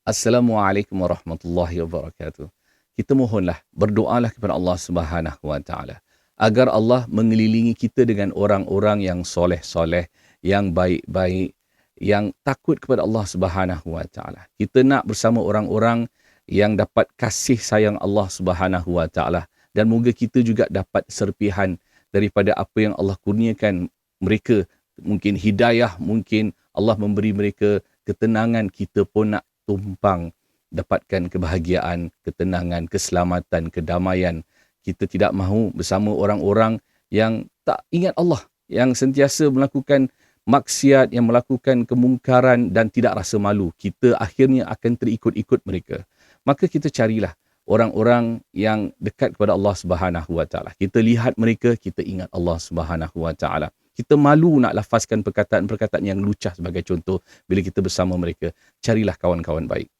Assalamualaikum warahmatullahi wabarakatuh. Kita mohonlah, berdoalah kepada Allah Subhanahu wa taala agar Allah mengelilingi kita dengan orang-orang yang soleh-soleh, yang baik-baik, yang takut kepada Allah Subhanahu wa taala. Kita nak bersama orang-orang yang dapat kasih sayang Allah Subhanahu wa taala, dan moga kita juga dapat serpihan daripada apa yang Allah kurniakan mereka. Mungkin hidayah, mungkin Allah memberi mereka ketenangan, kita pun nak tumpang dapatkan kebahagiaan, ketenangan, keselamatan, kedamaian. Kita tidak mahu bersama orang-orang yang tak ingat Allah, yang sentiasa melakukan maksiat, yang melakukan kemungkaran dan tidak rasa malu. Kita akhirnya akan terikut-ikut mereka. Maka kita carilah orang-orang yang dekat kepada Allah Subhanahu wa taala. Kita lihat mereka, kita ingat Allah Subhanahu wa taala. Kita malu nak lafazkan perkataan-perkataan yang lucah sebagai contoh bila kita bersama mereka. Carilah kawan-kawan baik.